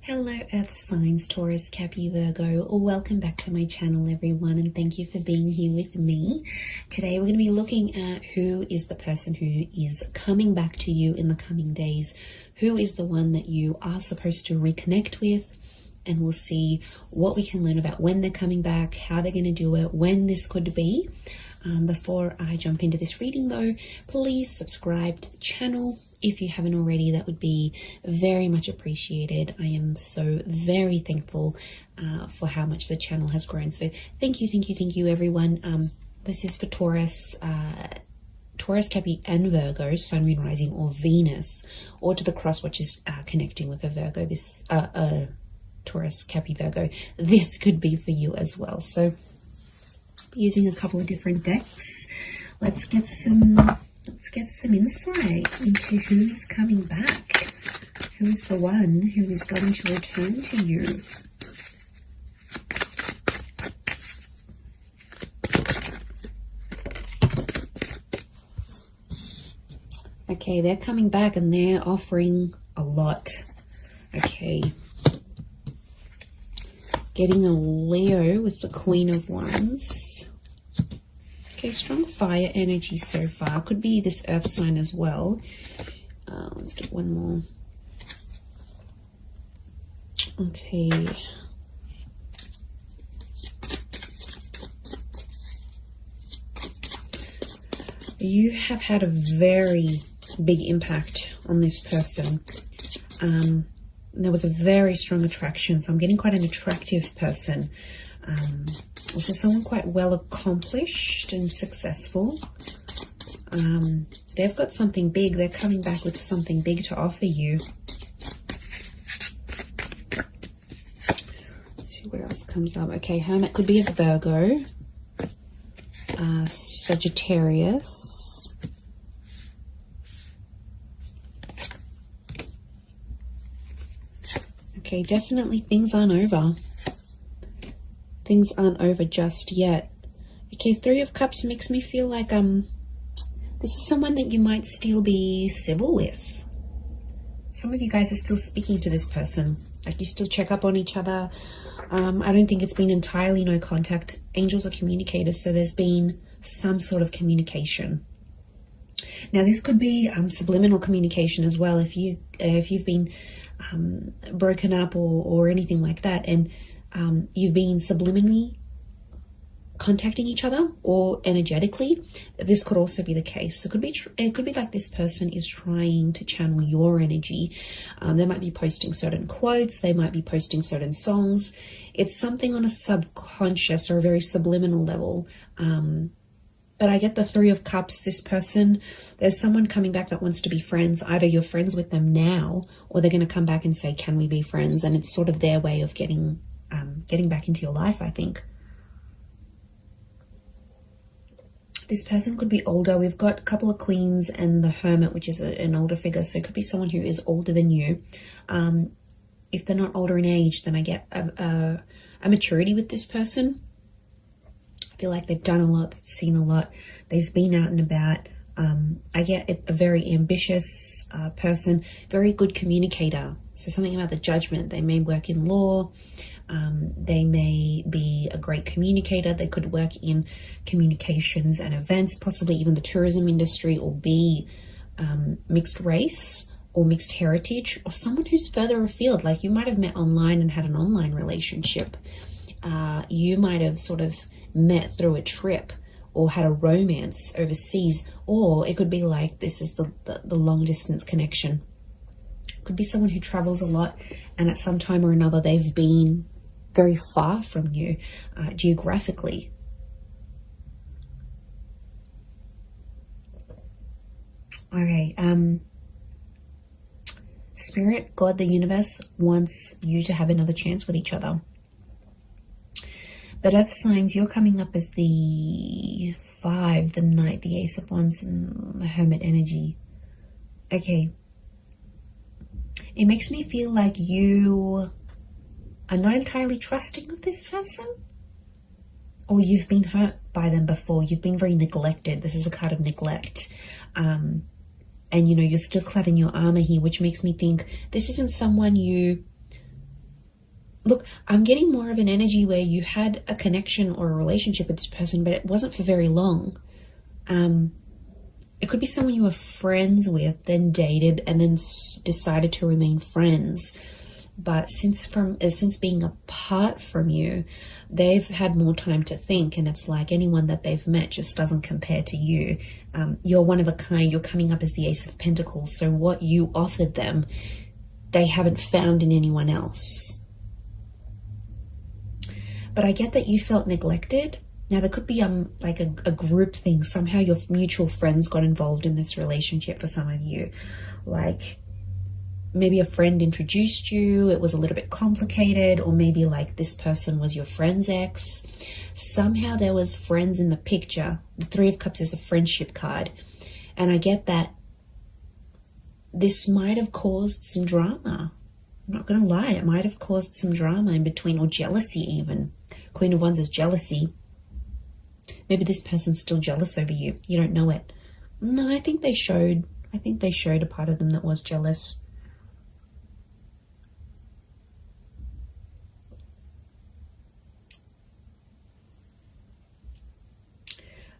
Hello Earth signs, Taurus, Capricorn, Virgo. Welcome back to my channel everyone, and thank you for being here with me. Today we're going to be looking at who is the person who is coming back to you in the coming days. Who is the one that you are supposed to reconnect with, and we'll see what we can learn about when they're coming back, how they're going to do it, when this could be. Before I jump into this reading though, please subscribe to the channel if you haven't already. That would be very much appreciated. I am so very thankful for how much the channel has grown. So thank you everyone. This is for Taurus, Capricorn and Virgo, Sun, Moon, Rising, or Venus, or to the cross, which is connecting with a Virgo. This Taurus, Capricorn, Virgo. This could be for you as well. So using a couple of different decks, let's get some insight into who is coming back. Who is the one who is going to return to you? Okay, they're coming back and they're offering a lot. Okay. Getting a Leo with the Queen of Wands. Okay, strong fire energy so far. Could be this earth sign as well. Let's get one more. Okay. You have had a very big impact on this person. There was a very strong attraction, so I'm getting quite an attractive person. Also someone quite well accomplished and successful. They've got something big. They're coming back with something big to offer you. Let's see what else comes up. Okay, Hermit could be a Virgo. Sagittarius. Okay, definitely things aren't over. Things aren't over just yet. Okay, Three of Cups makes me feel like this is someone that you might still be civil with. Some of you guys are still speaking to this person. Like, you still check up on each other. I don't think it's been entirely no contact. Angels are communicators, so there's been some sort of communication. Now, this could be subliminal communication as well. If you've been broken up or anything like that, and you've been subliminally contacting each other or energetically, this could also be the case. So it could be like this person is trying to channel your energy. They might be posting certain quotes, they might be posting certain songs. It's something on a subconscious or a very subliminal level. But I get the Three of Cups. This person, there's someone coming back that wants to be friends. Either you're friends with them now, or they're going to come back and say, can we be friends? And it's sort of their way of getting back into your life, I think. This person could be older. We've got a couple of Queens and the Hermit, which is an older figure. So it could be someone who is older than you. If they're not older in age, then I get a maturity with this person. I feel like they've done a lot, they've seen a lot, they've been out and about. I get a very ambitious person, very good communicator. So something about the judgment. They may work in law, they may be a great communicator, they could work in communications and events, possibly even the tourism industry, or be mixed race or mixed heritage, or someone who's further afield. Like, you might have met online and had an online relationship. You might have sort of met through a trip or had a romance overseas, or it could be like this is the long distance connection. It could be someone who travels a lot, and at some time or another they've been very far from you geographically. Okay, Spirit, God, the universe wants you to have another chance with each other. But Earth signs, you're coming up as the 5, the Knight, the Ace of Wands, and the Hermit energy. Okay. It makes me feel like you are not entirely trusting of this person. Or you've been hurt by them before. You've been very neglected. This is a card of neglect. And, you know, you're still clad in your armor here, which makes me think this isn't someone you Look, I'm getting more of an energy where you had a connection or a relationship with this person, but it wasn't for very long. It could be someone you were friends with, then dated, and then decided to remain friends. But since being apart from you, they've had more time to think, and it's like anyone that they've met just doesn't compare to you. You're one of a kind. You're coming up as the Ace of Pentacles, so what you offered them, they haven't found in anyone else. But I get that you felt neglected. Now, there could be like a group thing. Somehow your mutual friends got involved in this relationship for some of you. Like, maybe a friend introduced you, it was a little bit complicated, or maybe like this person was your friend's ex. Somehow there was friends in the picture. The Three of Cups is the friendship card. And I get that this might have caused some drama. I'm not going to lie, it might have caused some drama in between, or jealousy even. Queen of Wands is jealousy. Maybe this person's still jealous over you. You don't know it. No, I think they showed a part of them that was jealous.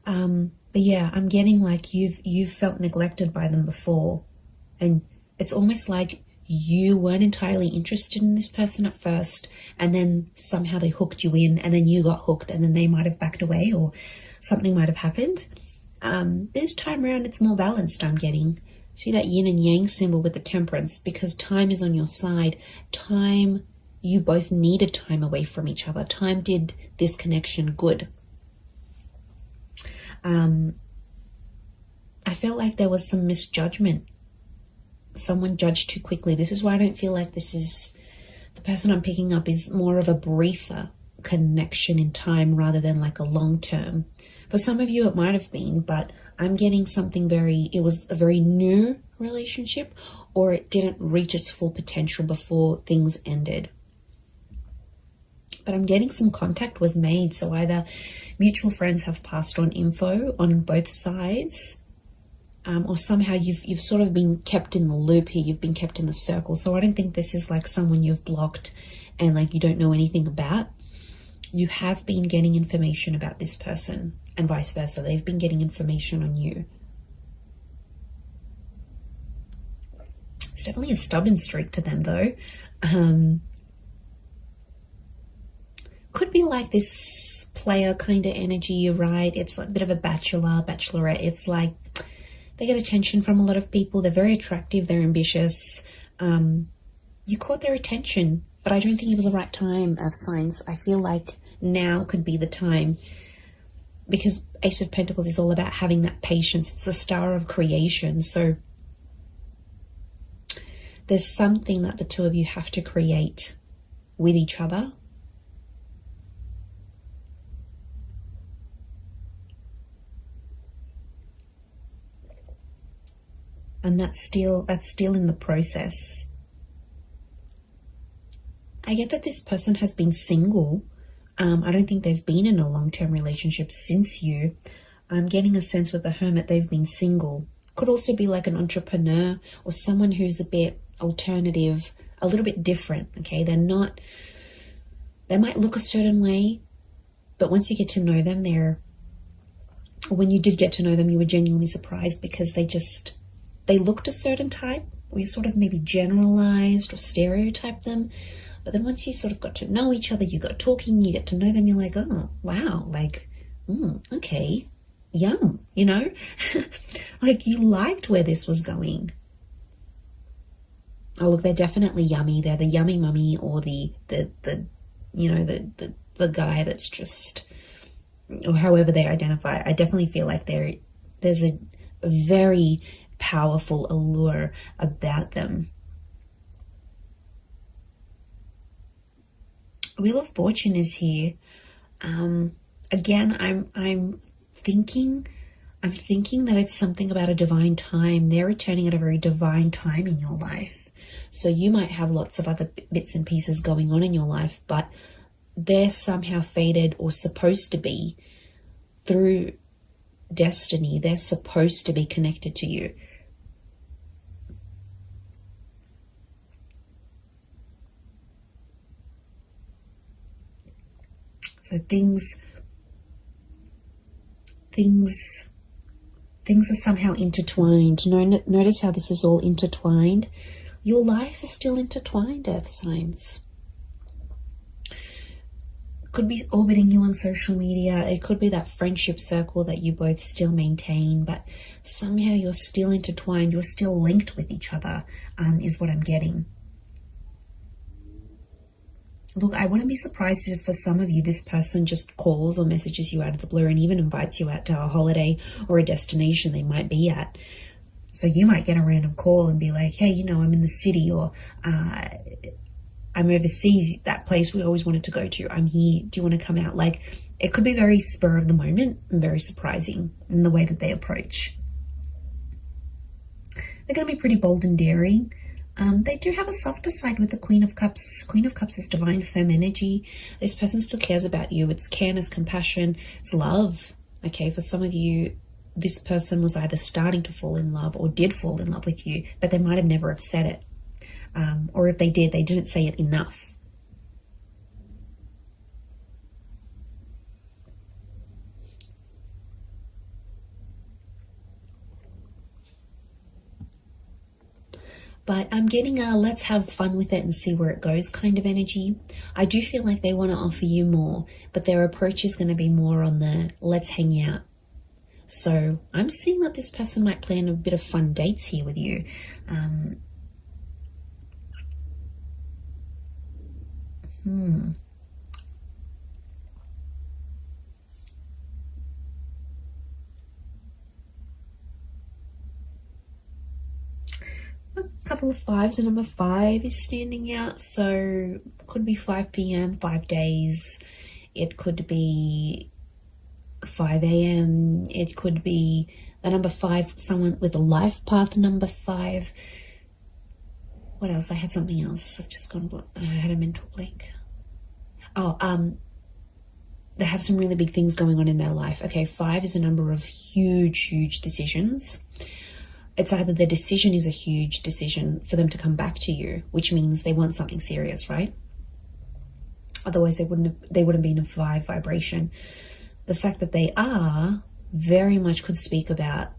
But yeah, I'm getting like you've felt neglected by them before, and it's almost like you weren't entirely interested in this person at first, and then somehow they hooked you in, and then you got hooked, and then they might have backed away, or something might have happened. This time around it's more balanced, I'm getting. See that yin and yang symbol with the Temperance, because time is on your side. Time, you both needed time away from each other. Time did this connection good. I feel like there was some misjudgment. Someone judged too quickly. This is why I don't feel like this is, the person I'm picking up is more of a briefer connection in time rather than like a long term. For some of you it might have been, but I'm getting something it was a very new relationship, or it didn't reach its full potential before things ended. But I'm getting some contact was made, so either mutual friends have passed on info on both sides, or somehow you've sort of been kept in the loop here, you've been kept in the circle. So I don't think this is like someone you've blocked and like you don't know anything about. You have been getting information about this person, and vice versa. They've been getting information on you. It's definitely a stubborn streak to them though. Could be like this player kind of energy, right? It's like a bit of a bachelorette. It's like they get attention from a lot of people. They're very attractive. They're ambitious. You caught their attention, but I don't think it was the right time, Earth signs. I feel like now could be the time, because Ace of Pentacles is all about having that patience. It's the star of creation. So there's something that the two of you have to create with each other. And that's still in the process. I get that this person has been single. I don't think they've been in a long-term relationship since you. I'm getting a sense with the Hermit they've been single. Could also be like an entrepreneur or someone who's a bit alternative, a little bit different, okay? They might look a certain way, but once you get to know them, when you did get to know them, you were genuinely surprised because they looked a certain type, or you sort of maybe generalized or stereotyped them. But then once you sort of got to know each other, you got talking, you get to know them, you're like, oh, wow, like, okay, yum, you know? Like you liked where this was going. Oh, look, they're definitely yummy. They're the yummy mummy, or the guy that's just, or however they identify. I definitely feel like there's a very powerful allure about them. Wheel of Fortune is here. Again, I'm thinking that it's something about a divine time. They're returning at a very divine time in your life. So you might have lots of other bits and pieces going on in your life, but they're somehow fated or supposed to be through destiny. They're supposed to be connected to you. So things are somehow intertwined. Notice how this is all intertwined. Your lives are still intertwined, Earth signs. Could be orbiting you on social media. It could be that friendship circle that you both still maintain, but somehow you're still intertwined. You're still linked with each other, is what I'm getting. Look, I wouldn't be surprised if for some of you, this person just calls or messages you out of the blue and even invites you out to a holiday or a destination they might be at. So you might get a random call and be like, hey, you know, I'm in the city, or I'm overseas, that place we always wanted to go to. I'm here. Do you want to come out? Like, it could be very spur of the moment and very surprising in the way that they approach. They're going to be pretty bold and daring. They do have a softer side with the Queen of Cups. Queen of Cups is divine femme energy. This person still cares about you. It's care, it's compassion, it's love. Okay, for some of you, this person was either starting to fall in love or did fall in love with you, but they might have never have said it. Or if they did, they didn't say it enough. But I'm getting a let's have fun with it and see where it goes kind of energy. I do feel like they want to offer you more, but their approach is going to be more on the let's hang out. So I'm seeing that this person might plan a bit of fun dates here with you. A couple of fives. The number 5 is standing out, so could be 5 p.m, 5 days. It could be 5 a.m. It could be the number 5, someone with a life path number 5. What else? I had something else. I've just gone, I had a mental blank. They have some really big things going on in their life. Okay, 5 is a number of huge decisions. It's either their decision is a huge decision for them to come back to you, which means they want something serious, right? Otherwise they wouldn't be in a 5 vibration. The fact that they are very much could speak about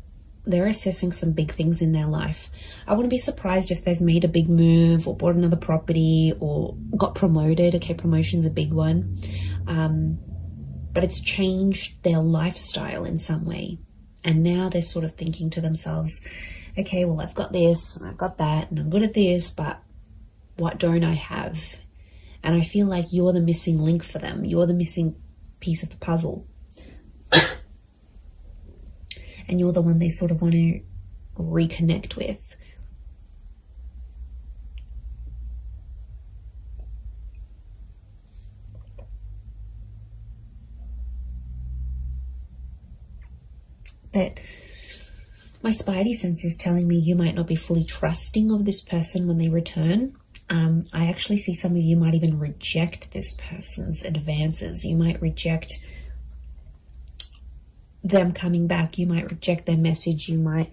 they're assessing some big things in their life. I wouldn't be surprised if they've made a big move or bought another property or got promoted. Okay, promotion's a big one. But it's changed their lifestyle in some way. And now they're sort of thinking to themselves, okay, well, I've got this and I've got that and I'm good at this, but what don't I have? And I feel like you're the missing link for them. You're the missing piece of the puzzle. And you're the one they sort of want to reconnect with. But my spidey sense is telling me you might not be fully trusting of this person when they return. I actually see some of you might even reject this person's advances. You might reject them coming back. You might reject their message. You might,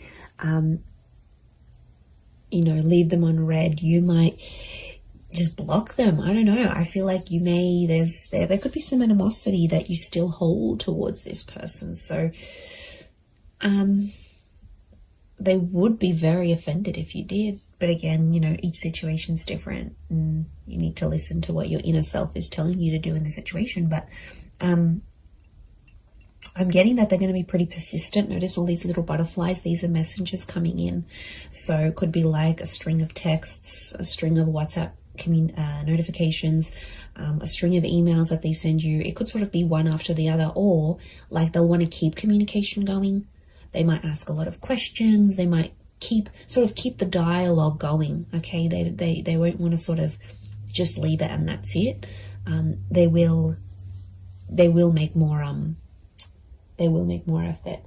leave them on red. You might just block them. I don't know. I feel like you may, there could be some animosity that you still hold towards this person. So, they would be very offended if you did. But again, each situation's different and you need to listen to what your inner self is telling you to do in the situation. But I'm getting that they're going to be pretty persistent. Notice all these little butterflies. These are messengers coming in. So it could be like a string of texts, a string of WhatsApp notifications, a string of emails that they send you. It could sort of be one after the other, or like they'll want to keep communication going. They might ask a lot of questions. They might keep the dialogue going. Okay, they won't want to sort of just leave it and that's it. They will make more effort.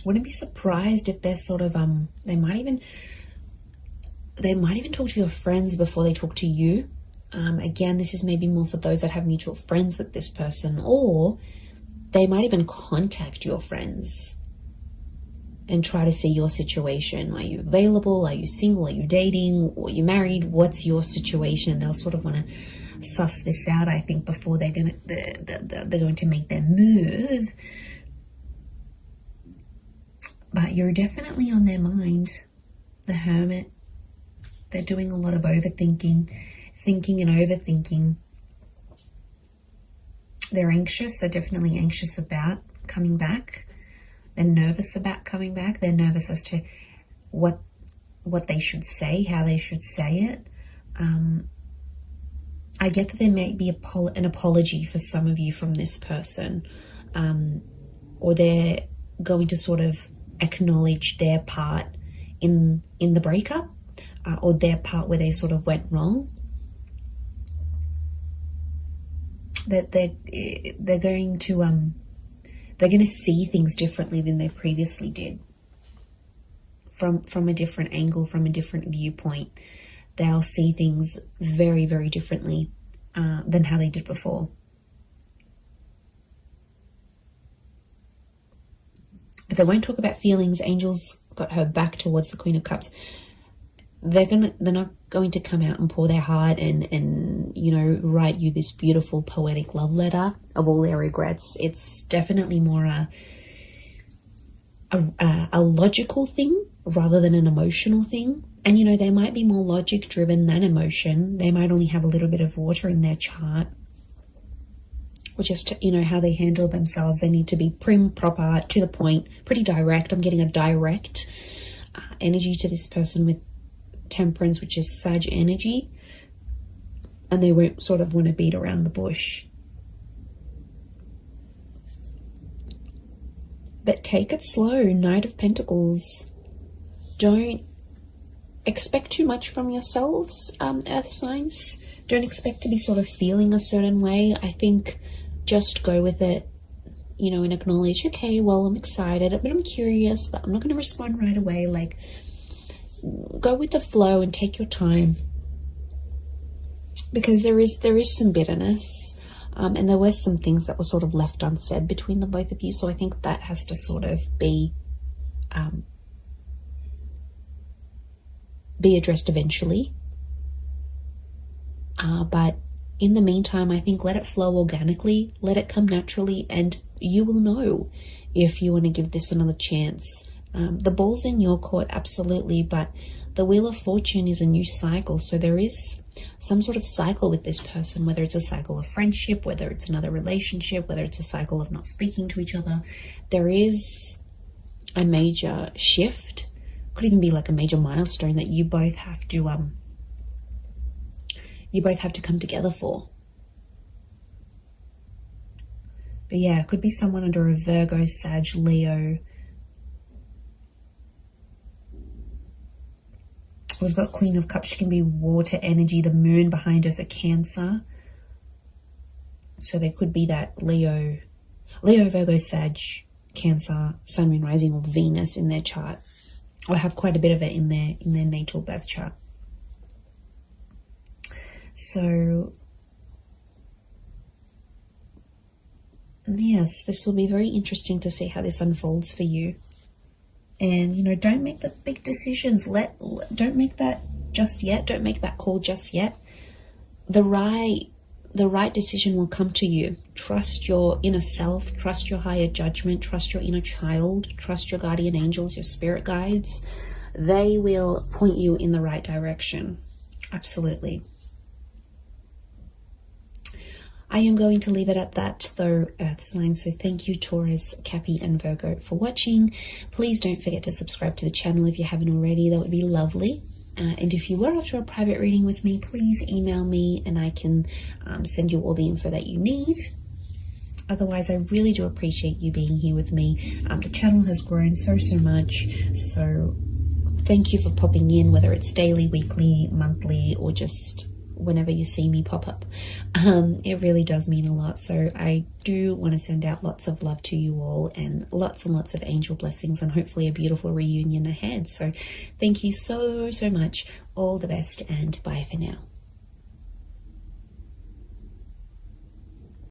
Wouldn't be surprised if they're sort of they might even talk to your friends before they talk to you. Again, this is maybe more for those that have mutual friends with this person, or They might even contact your friends and try to see your situation. Are you available? Are you single? Are you dating? Or are you married? What's your situation? They'll sort of want to suss this out, I think, before they're going to make their move. But you're definitely on their mind. The Hermit. They're doing a lot of overthinking, thinking and overthinking. They're anxious. They're definitely anxious about coming back. They're nervous about coming back. They're nervous as to what they should say, how they should say it. I get that there may be an apology for some of you from this person, or they're going to sort of acknowledge their part in the breakup, or their part where they sort of went wrong. That they're going to see things differently than they previously did. From a different angle, from a different viewpoint. They'll see things very, very differently than how they did before. But they won't talk about feelings. Angels got her back towards the Queen of Cups. They're not going to come out and pour their heart and write you this beautiful poetic love letter of all their regrets. It's definitely more a logical thing rather than an emotional thing. And they might be more logic driven than emotion. They might only have a little bit of water in their chart, or just how they handle themselves. They need to be prim, proper, to the point, pretty direct. I'm getting a direct energy to this person with Temperance, which is Sag energy, and they won't sort of want to beat around the bush. But take it slow. Knight of Pentacles. Don't expect too much from yourselves, earth signs. Don't expect to be sort of feeling a certain way. I think just go with it, and acknowledge, okay, well, I'm excited, but I'm curious, but I'm not going to respond right away. Like, go with the flow and take your time, because there is some bitterness, and there were some things that were sort of left unsaid between the both of you. So I think that has to sort of be addressed eventually. But in the meantime, I think let it flow organically, let it come naturally, and you will know if you want to give this another chance. The ball's in your court, absolutely, but the Wheel of Fortune is a new cycle. So there is some sort of cycle with this person, whether it's a cycle of friendship, whether it's another relationship, whether it's a cycle of not speaking to each other. There is a major shift, could even be like a major milestone that you both have to come together for. But yeah, it could be someone under a Virgo, Sag, Leo. We've got Queen of Cups. She can be water energy. The moon behind us, a Cancer. So there could be that Leo, Virgo, Sag, Cancer, Sun, Moon, Rising, or Venus in their chart, or have quite a bit of it in their natal birth chart. So yes, this will be very interesting to see how this unfolds for you. And don't make the big decisions. Don't make that just yet. Don't make that call just yet. The right decision will come to you. Trust your inner self. Trust your higher judgment. Trust your inner child. Trust your guardian angels, your spirit guides. They will point you in the right direction. Absolutely. I am going to leave it at that, though, Earth signs. So thank you, Taurus, Cappy, and Virgo, for watching. Please don't forget to subscribe to the channel if you haven't already. That would be lovely. And if you were after a private reading with me, please email me and I can send you all the info that you need. Otherwise, I really do appreciate you being here with me. The channel has grown so much. So thank you for popping in, whether it's daily, weekly, monthly, or just whenever you see me pop up. It really does mean a lot. So I do want to send out lots of love to you all, and lots of angel blessings, and hopefully a beautiful reunion ahead. So thank you so much. All the best, and bye for now.